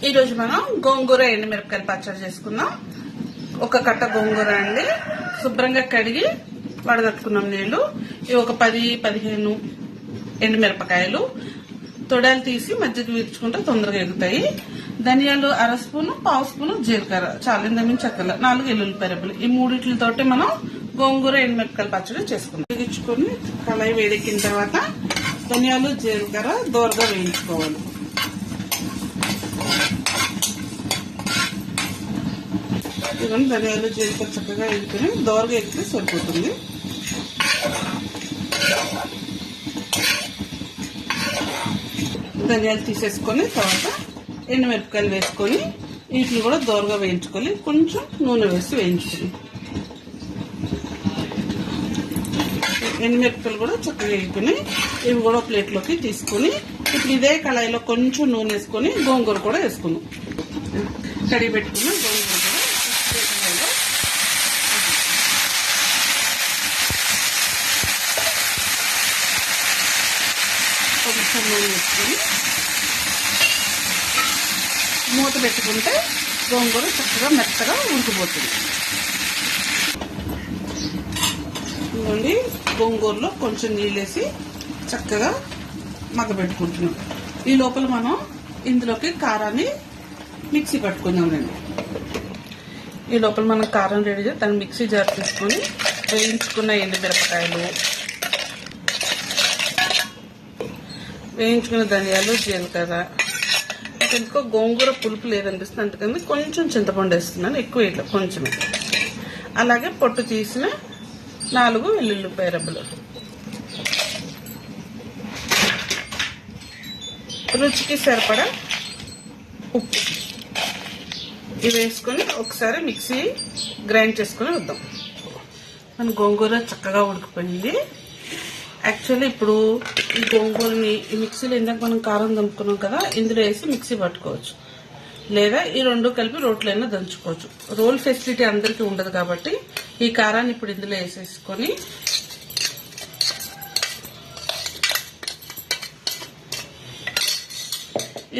ఈరోజు మనం గోంగూర ఎండుమిరపకాయలు పచ్చడి చేసుకుందాం. ఒక కట్ట గోంగూర అండి, శుభ్రంగా కడిగి వడగట్టుకున్నాం నీళ్లు. ఇవి ఒక 10-15 ఎండుమిరపకాయలు, తొడలు తీసి మధ్యకి విరుచుకుంటే తొందరగా ఎగుతాయి. ధనియాలు 1/2 స్పూను, 1/2 స్పూను జీలకర్ర, చాలా ఇంతమించి చక్కల 4 ఎల్లుల్లిపాయ రెబ్బలు. ఈ మూడిట్లతోటి మనం గోంగూర ఎండుమిరపకాయలు పచ్చడి చేసుకుందాం. వేగించుకొని కళాయి వేడెక్కిన తర్వాత ధనియాలు జీలకర్ర దోరగా వేయించుకోవాలి. ఇవన్నీ ధనియాలు జీలకర్ర చక్కగా వేసుకుని దోరగా ఎక్కితే సరిపోతుంది. ధనియాలు తీసేసుకొని తర్వాత ఎండుమిరపకాయలు వేసుకొని వీటిని కూడా దోరగా వేయించుకొని కొంచెం నూనె వేసి వేయించుకొని ఎండుమిరపకాయలు కూడా చక్కగా వేసుకుని ఇవి కూడా ప్లేట్లోకి తీసుకొని ఇప్పుడు ఇదే కళాయిలో కొంచెం నూనె వేసుకొని గోంగూర కూడా వేసుకున్నాం. కడిగి పెట్టుకున్న గోంగూర కూడా కొంచెం నూనె వేసుకొని మూత పెట్టుకుంటే గోంగూర చక్కగా మెత్తగా ఉడికిపోతుంది. ఇవ్వండి, గోంగూరలో కొంచెం నీళ్ళేసి చక్కగా మగ్గబెట్టుకుంటున్నాం. ఈ లోపల మనం ఇందులోకి కారాన్ని మిక్సీ పట్టుకుందాం రండి. ఈ లోపల మనం కారం రెడీ చేసి దాన్ని మిక్సీ జార్ తీసుకొని వేయించుకున్న ఎండుమిరపకాయలు, వేయించుకున్న ధనియాలు జీలకర్ర, ఎందుకో గోంగూర పులుపు లేదనిపిస్తుంది అందుకని కొంచెం చింతపండు వేస్తున్నాను, ఎక్కువ ఇట్లా కొంచెమే. అలాగే పొట్టు తీసిన 4 వెల్లుల్లిపాయ రెబ్బలు, రుచికి సరిపడా ఉప్పు, ఇవి వేసుకొని ఒకసారి మిక్సీ గ్రైండ్ చేసుకొని వద్దాం. మన గోంగూర చక్కగా ఉడికిపోయింది. యాక్చువల్లీ ఇప్పుడు ఈ గోంగూరని ఈ మిక్సీలో ఇందాక మనం కారం దంపుకున్నాం కదా, ఇందులో వేసి మిక్సీ పట్టుకోవచ్చు, లేదా ఈ రెండు కలిపి రోట్లైనా దంచుకోవచ్చు. రోల్ ఫెసిలిటీ అందరికీ ఉండదు కాబట్టి ఈ కారాన్ని ఇప్పుడు ఇందులో వేసేసుకొని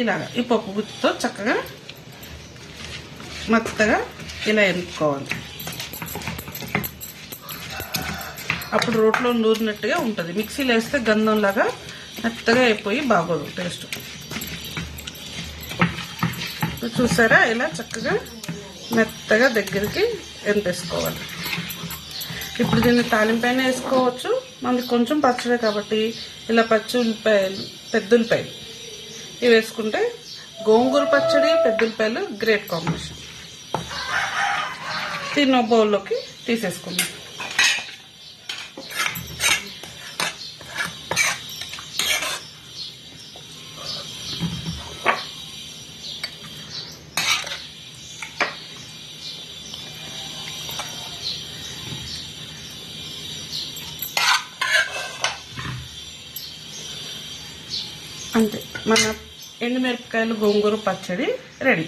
ఇలాగా ఈ పప్పు గుత్తితో చక్కగా మెత్తగా ఇలా ఎనుక్కోవాలి. అప్పుడు రోట్లో నూరినట్టుగా ఉంటుంది. మిక్సీలో వేస్తే గంధంలాగా మెత్తగా అయిపోయి బాగోదు టేస్ట్. చూసారా, ఇలా చక్కగా మెత్తగా దగ్గరికి ఎంపేసుకోవాలి. ఇప్పుడు దీన్ని తాలింపైన వేసుకోవచ్చు, మనకి కొంచెం పచ్చడే కాబట్టి ఇలా ఉల్లిపాయలు, పెద్ద ఉల్లిపాయలు ఇవి వేసుకుంటే గోంగూర పచ్చడి, పెద్ద ఉల్లిపాయలు గ్రేట్ కాంబినేషన్. దీన్ని బౌల్లోకి తీసేసుకుందాం. అంతే, మన ఎండుమిరపకాయలు గోంగూర పచ్చడి రెడీ.